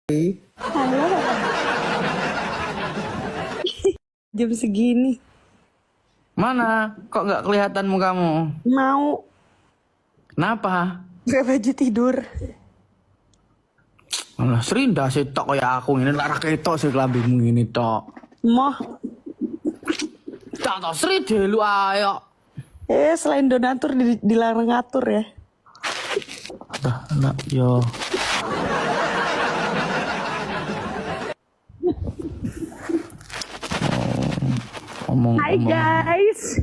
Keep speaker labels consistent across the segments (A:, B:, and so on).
A: Halo, jam segini.
B: Mana? Kok nggak kelihatan mukamu?
A: Mau
B: Kenapa?
A: pakai baju tidur.
B: Alah, serindah sih tok kayak aku ini lara ketok sih kelambimu ini tok.
A: Moh,
B: Tak tok seri delu ayo.
A: selain donatur dilarang ngatur ya.
B: Dah, nak yo. Omong.
A: Hai guys.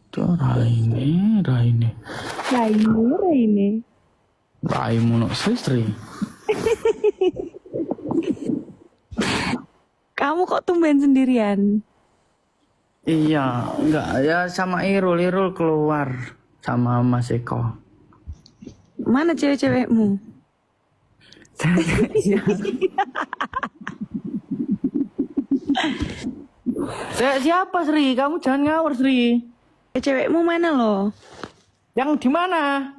B: Tuh Raine.
A: Raine.
B: Raimu no Sri.
A: Kamu kok tumben sendirian?
B: Iya, enggak ya sama Irul keluar sama Mas Eko.
A: Mana cewek-cewekmu?
B: Siapa Sri? Kamu jangan ngawur Sri.
A: Cewekmu mana loh?
B: Yang di mana?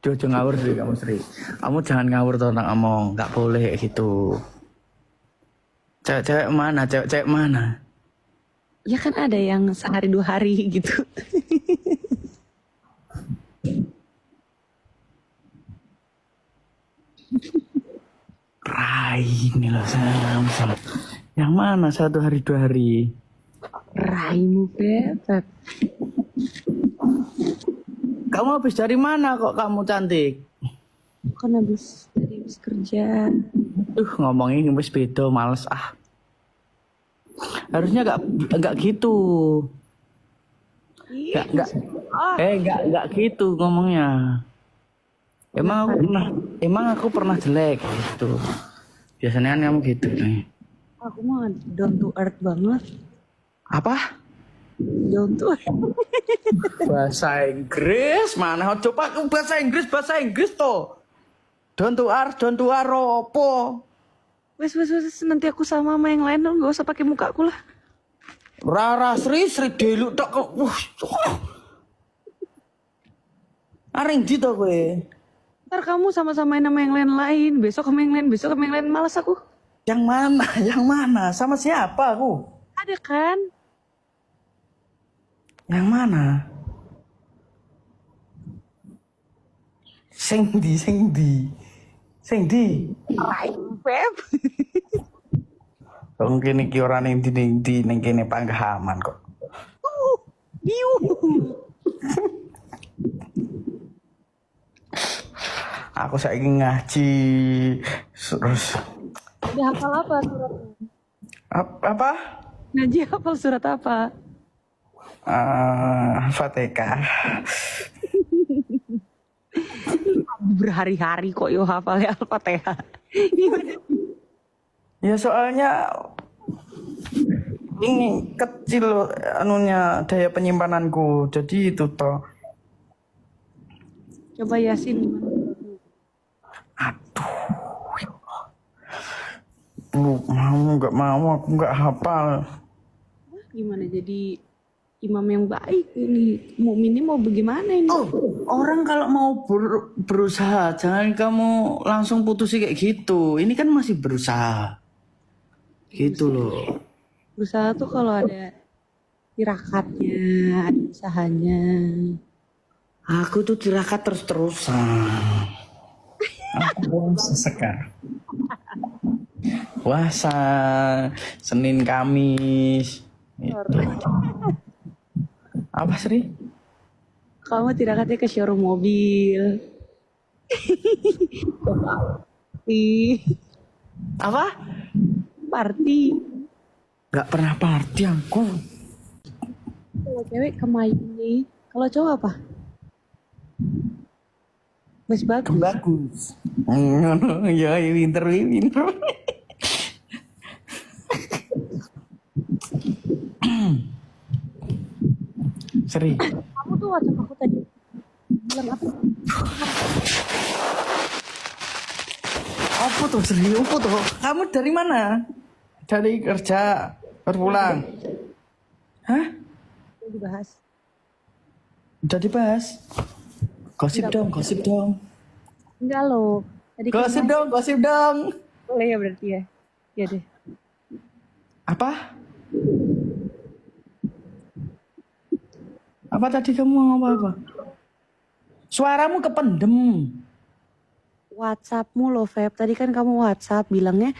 B: Jojo ngawur Sri kamu Sri. Kamu jangan ngawur tuh nak ngomong, nggak boleh kayak gitu. Cewek mana?
A: Ya kan ada yang sehari 2 hari gitu.
B: Ini loh sayang. Yang mana 1 hari 2 hari?
A: Raimu bebek.
B: Kamu habis dari mana kok kamu cantik?
A: Kan habis kerja.
B: Ngomongin habis beda, males ah. Harusnya nggak gitu. Nggak gitu ngomongnya. Emang aku pernah jelek gitu. Biasanya kan kamu gitu nih.
A: Aku mah down to earth banget.
B: Apa?
A: Down to earth.
B: Bahasa Inggris mana? Coba aku bahasa Inggris toh. Don't to apa?
A: Wes, nanti aku sama yang lain dong, gak usah pakai mukaku lah.
B: Rara Sri delu tok kok. Aring di to kowe.
A: Ntar kamu sama-samain sama yang lain, besok sama yang lain, malas aku.
B: Yang mana? Sama siapa aku?
A: Ada kan?
B: Yang mana? Sing di.
A: Beb.
B: Mungkin iki ora ning ndi ning kene panggahaman kok.
A: Biu.
B: Aku saiki ngaji terus.
A: Udah hafal apa suratnya?
B: Apa?
A: Ngaji hafal surat apa?
B: Fatihah.
A: Berhari-hari kok yo hafal ya Al-Fatihah.
B: Ya soalnya ini kecil anunya daya penyimpananku. Jadi itu toh.
A: Coba Yasin.
B: Aduh. Nggak mau, aku nggak hafal.
A: Gimana jadi imam yang baik ini? Mukminnya mau bagaimana ini?
B: Oh, orang kalau mau berusaha, jangan kamu langsung putusin kayak gitu. Ini kan masih berusaha. Gitu loh.
A: Berusaha tuh kalau ada tirakatnya, ada usahanya.
B: Aku tuh tirakat terus-terusan. Aku puasa sekar. Puasa Senin Kamis. Gitu. Apa Sri?
A: Kamu tirakatnya ke showroom mobil.
B: Apa?
A: Party.
B: Gak pernah party aku.
A: Kalau cewek ke Mayuni. Kalau cowok apa? Mas bagus.
B: Bagus. Ya, winter. Seri.
A: Kamu tuh WhatsApp aku tadi bilang apa?
B: Apa tuh Seri? Apa tuh? Kamu dari mana? Dari kerja berpulang. Hah?
A: Udah dibahas.
B: Udah dibahas? Gosip dong.
A: Enggak loh. Tadi
B: Gosip dong, gosip dong.
A: boleh ya berarti ya. Ya deh.
B: Apa? Apa tadi kamu ngomong apa? Suaramu kependem.
A: WhatsAppmu loh, Feb. Tadi kan kamu WhatsApp bilangnya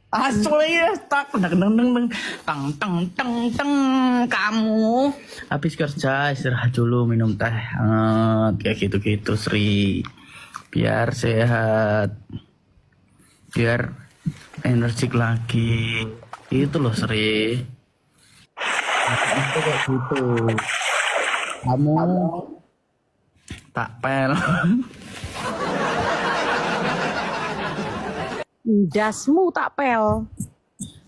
B: Asli ya, tak deng deng deng deng teng teng teng teng kamu habis kerja istirahat dulu minum teh hangat kayak gitu-gitu Sri biar sehat biar energik lagi itu loh Sri itu kayak gitu kamu tak pel
A: jasmu tak pel.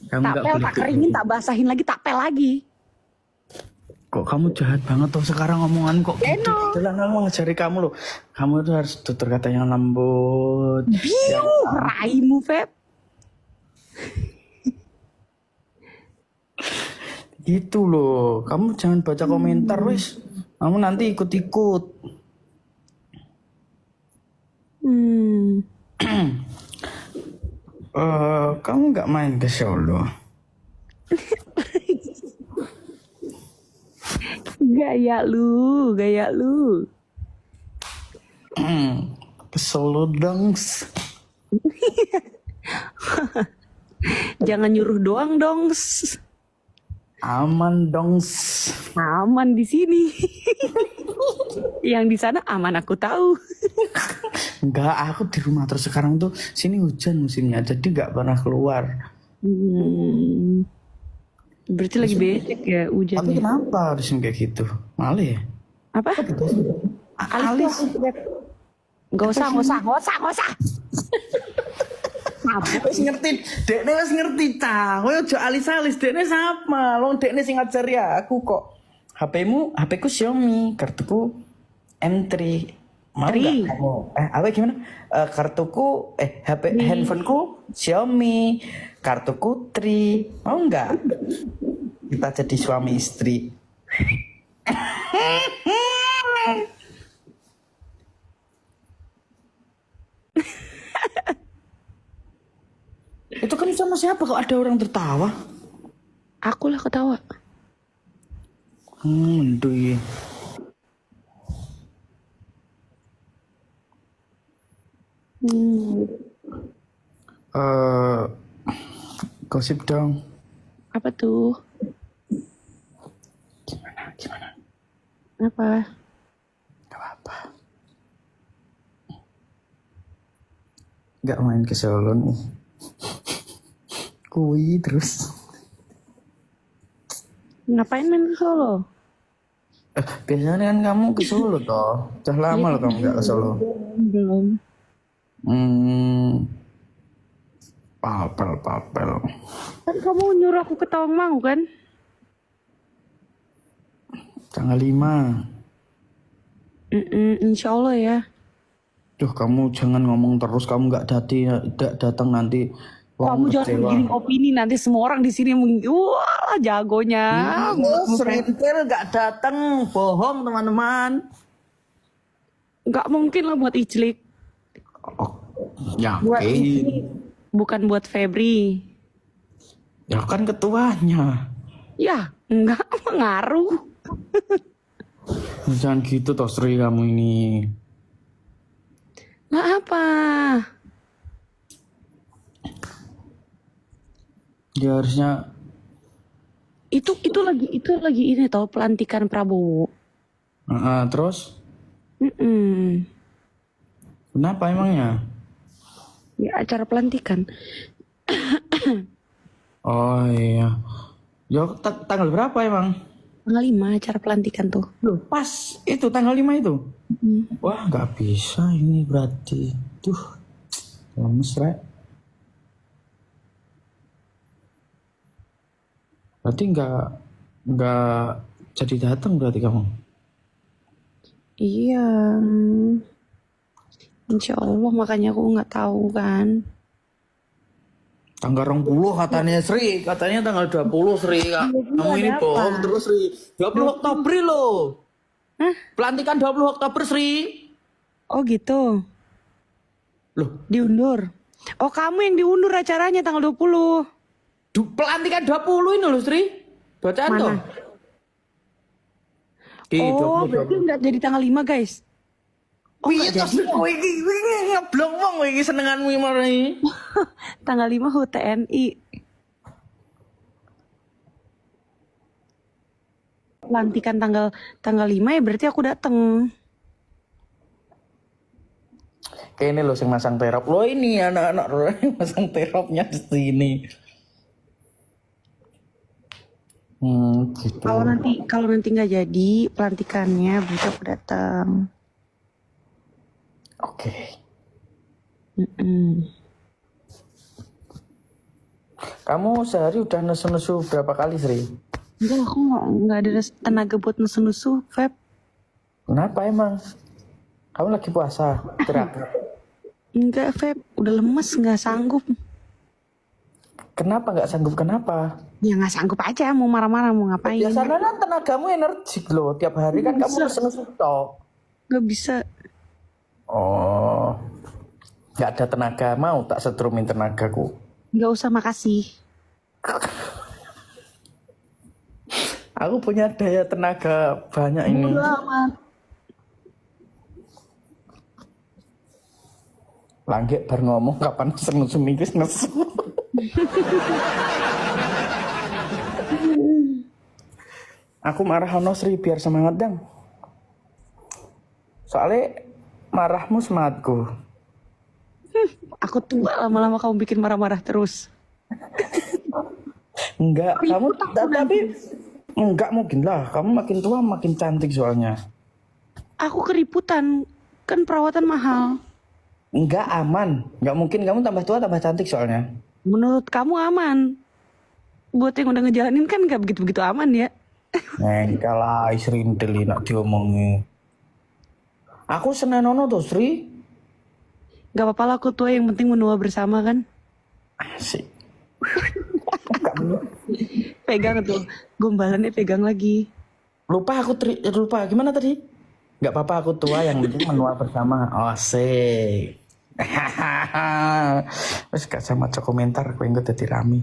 B: kamu
A: Tak
B: nggak
A: pel,
B: boleh
A: tak keringin, tak basahin lagi, tak pel lagi.
B: kok kamu jahat banget tuh sekarang omongan kok gitu.
A: Eno.
B: Itulah aku ngajari kamu loh. Kamu tuh harus tutur kata yang lembut.
A: Biu, raimu, Feb.
B: Gitu loh. Kamu jangan baca komentar wis. Kamu nanti ikut-ikut. Kamu nggak main ke Solo?
A: Gaya lu, gaya lu.
B: Ke Solo dong.
A: Jangan nyuruh doang dong.
B: Aman dong.
A: Aman di sini. Yang di sana aman aku tahu.
B: Enggak, aku di rumah terus sekarang tuh sini hujan musimnya, jadi nggak pernah keluar.
A: Berarti lagi becek ya
B: Tapi
A: hujannya.
B: kenapa harus kayak gitu? Malah ya?
A: Apa?
B: Alis.
A: Gak usah.
B: Wis ngerti, dekne wis ngerti ta. Kowe aja alis-alis, dekne sama. Long dekne sing ngajari aku kok. HP ku Xiaomi, kartuku M3. Mau enggak kamu? Apa gimana? Kartuku handphoneku Xiaomi, kartuku Tri. Mau enggak? Kita jadi suami istri. Itu kan sama siapa kok ada orang tertawa?
A: Aku lah ketawa.
B: Duh. Gosip dong.
A: Apa tuh?
B: Gimana?
A: Apa?
B: Gak apa-apa. Gak main ke Solo nih. Kui terus.
A: Ngapain main ke Solo?
B: Biasanya kan kamu ke Solo toh. Udah lama loh kamu gak ke Solo.
A: Belum.
B: Papel.
A: Kan kamu nyuruh aku ke Tawangmangu kan?
B: Tanggal 5.
A: Insya Allah ya.
B: Duh, kamu jangan ngomong terus, kamu nggak datang nanti.
A: Kamu jangan giring opini, nanti semua orang di sini wah jagonya.
B: Serintil nggak datang, bohong teman-teman.
A: Nggak mungkin lah buat Ijlik. Buat
B: Yakin?
A: Ijlik, bukan buat Febri.
B: Ya kan ketuanya.
A: Ya, nggak ngaruh.
B: Jangan gitu toh Sri kamu ini.
A: Nggak apa.
B: Ya harusnya.
A: Itu lagi ini tau pelantikan Prabowo.
B: Terus? Kenapa emangnya?
A: Ya acara pelantikan.
B: Oh iya. Ya tanggal berapa emang?
A: Tanggal 5 acara pelantikan tuh.
B: Loh, pas itu tanggal 5 itu. Wah, nggak bisa ini berarti. Tuh. Lemes, Rek. Berarti nggak jadi datang berarti kamu.
A: Iya. Insya Allah, makanya aku nggak tahu kan.
B: Tanggal 20 katanya Sri, katanya tanggal 20 Sri. Kamu ini bohong terus Sri. 20 Oktober loh.
A: Hah?
B: Pelantikan 20 Oktober Sri.
A: Oh gitu.
B: Loh,
A: Diundur. Oh, kamu yang diundur acaranya tanggal 20.
B: pelantikan 20 ini loh, Sri. Bacaan
A: Mana?
B: tuh.
A: Oh,
B: 20,
A: berarti
B: 20.
A: nggak jadi tanggal 5, guys. Oh,
B: Wih,
A: nggak
B: terus
A: jadi.
B: kowe iki ngeblong wong kowe iki senenganmu iki mari.
A: Tanggal 5 HUT TNI. Pelantikan tanggal 5 ya berarti aku dateng.
B: Kayak ini loh yang masang terop. Loh ini anak-anak loh yang masang teropnya di sini. Gitu.
A: Kalau nanti nggak jadi pelantikannya, berarti aku datang.
B: Oke. Kamu sehari udah nesu-nesu berapa kali, Sri?
A: Enggak, aku nggak ada tenaga buat nesu-nesu, Feb.
B: Kenapa emang? Kamu lagi puasa? Terapi.
A: Enggak, Feb. Udah lemes, nggak sanggup.
B: Kenapa nggak sanggup? Kenapa?
A: Ya nggak sanggup aja, mau marah-marah, mau ngapain.
B: Biasanya kan tenagamu energik loh. Tiap hari kan kamu nesu-nesu tok.
A: Nggak bisa.
B: Oh. Nggak ada tenaga, mau tak setrumin tenagaku.
A: Nggak usah, makasih.
B: Aku punya daya tenaga banyak ini.
A: Bodo amat.
B: Langgek bar ngomong kapan nesu minggu nesu. Aku marah ono Sri biar semangat dang. Soalnya marahmu semangatku.
A: Aku tua lama-lama kamu bikin marah-marah terus.
B: Enggak, kamu tapi enggak mungkin lah. Kamu makin tua makin cantik soalnya.
A: Aku keriputan, kan perawatan mahal.
B: Enggak aman. Enggak mungkin kamu tambah tua tambah cantik soalnya.
A: Menurut kamu aman. Buat yang udah ngejalanin kan nggak begitu-begitu aman ya.
B: Enggak lah, Sri inteli nak diomongi. Aku senenono tuh Sri.
A: Gak apa-apa lah, aku tua, yang penting menua bersama kan.
B: Asik.
A: Pegang tuh, gombalannya pegang lagi.
B: Lupa lupa gimana tadi? Enggak apa-apa aku tua yang penting menua bersama. Oh, asik. Wes gak sama cok komentar aku yang dadi rame.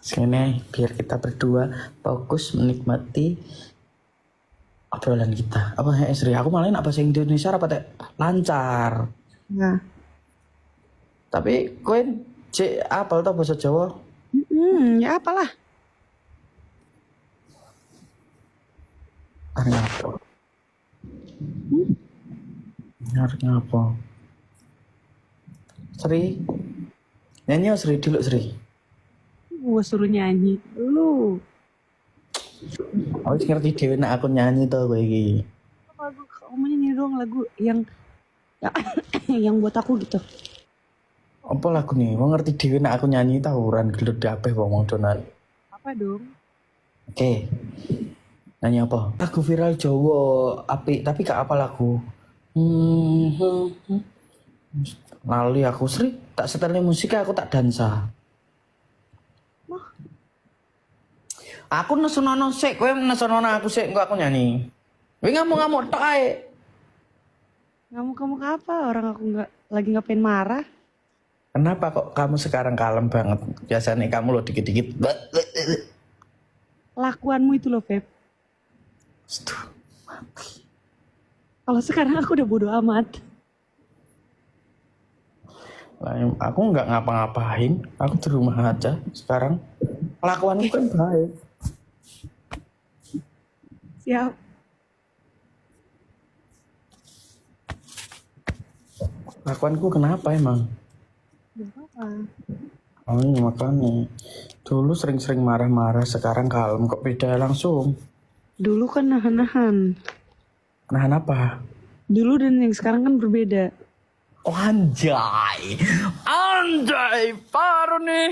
B: Sini biar kita berdua fokus menikmati obrolan kita. Apa ya Sri? Aku malah nak bahasa Indonesia apa teh lancar.
A: Nah.
B: Tapi kowe cek apal tau bahasa Jawa?
A: Ya apalah.
B: Arep ngapa? Arep ngapa? Sri. Nyanyi ya, Sri dulu Sri.
A: Gue suruh nyanyi. Lu.
B: Aku ngerti dhewe nek aku nyanyi to kowe iki.
A: Lagu kamu nyanyi dong, lagu yang yang buat aku gitu.
B: Apa lagu nih? Wong ngerti dhewe nek aku nyanyi tawuran gelut kabeh wong donan.
A: Apa dong?
B: Oke. Nyanyi apa? Lagu viral Jawa apik tapi gak apa lagu. Lali aku Sri, tak setelnya musiknya aku tak dansa. Aku nesonono sik, kowe nesonono aku sik, engko aku nyanyi. Kowe ngamuk-ngamuk tok ae.
A: Kamu apa? Orang aku lagi ngapain marah.
B: Kenapa kok kamu sekarang kalem banget? Biasanya kamu lo dikit-dikit.
A: Lakuanmu itu loh, Feb. Kalau sekarang aku udah bodo amat.
B: Aku nggak ngapa-ngapain, aku di rumah aja sekarang. Kelakuanku kan baik.
A: Siap.
B: Kelakuanku kenapa emang?
A: Gak apa-apa.
B: Oh iya makanya. Dulu sering-sering marah-marah, sekarang kalem kok beda langsung.
A: Dulu kan nahan-nahan.
B: Nahan apa?
A: Dulu dan yang sekarang kan berbeda.
B: Oh anjay. Anjay, baru nih.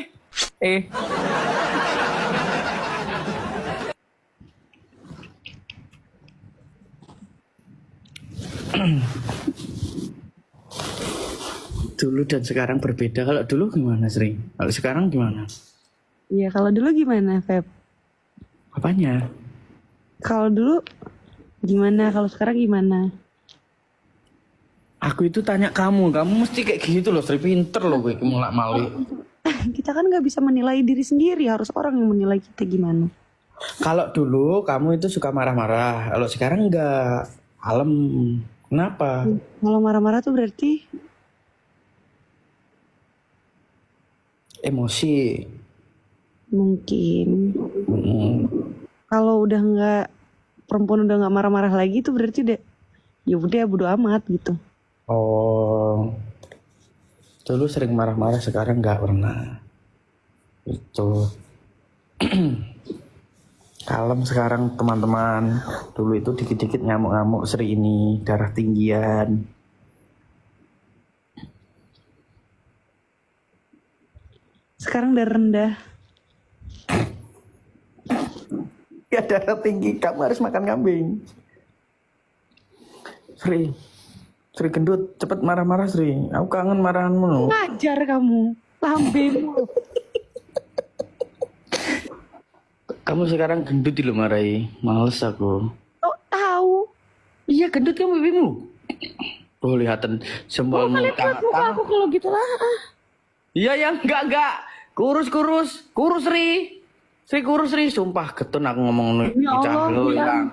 B: Dulu dan sekarang berbeda. Kalau dulu gimana Sri? Kalau sekarang gimana?
A: Iya, kalau dulu gimana, Feb?
B: Apanya?
A: Kalau dulu gimana, kalau sekarang gimana?
B: Aku itu tanya kamu mesti kayak gitu loh, Sri, pinter loh gue mulak malik.
A: Kita kan nggak bisa menilai diri sendiri, harus orang yang menilai kita gimana.
B: Kalau dulu kamu itu suka marah-marah, kalau sekarang enggak, kalem. Kenapa?
A: Kalau marah-marah tuh berarti
B: Emosi.
A: mungkin.
B: Mm.
A: Kalau udah nggak, perempuan udah nggak marah-marah lagi tuh berarti udah, ya udah bodo amat gitu.
B: Oh, dulu sering marah-marah, sekarang enggak pernah. Itu kalem sekarang teman-teman. Dulu itu dikit-dikit ngamuk-ngamuk, Sri ini darah tinggian.
A: Sekarang udah rendah.
B: Ya darah tinggi, kamu harus makan kambing. Sri gendut, cepet marah-marah Sri. Aku kangen marahanmu loh.
A: Ngajar kamu, lambemu.
B: Kamu sekarang gendut di marahi. Males aku.
A: Oh, tahu.
B: Iya gendut kamu bibimu. Oh lihatan sembal
A: Kalian lihat muka aku kalau gitu lah.
B: Iya yang enggak. Kurus Sri. Sri kurus Sri, sumpah getun aku ngomong
A: Ya Allah,
B: lu
A: bilang.
B: hilang.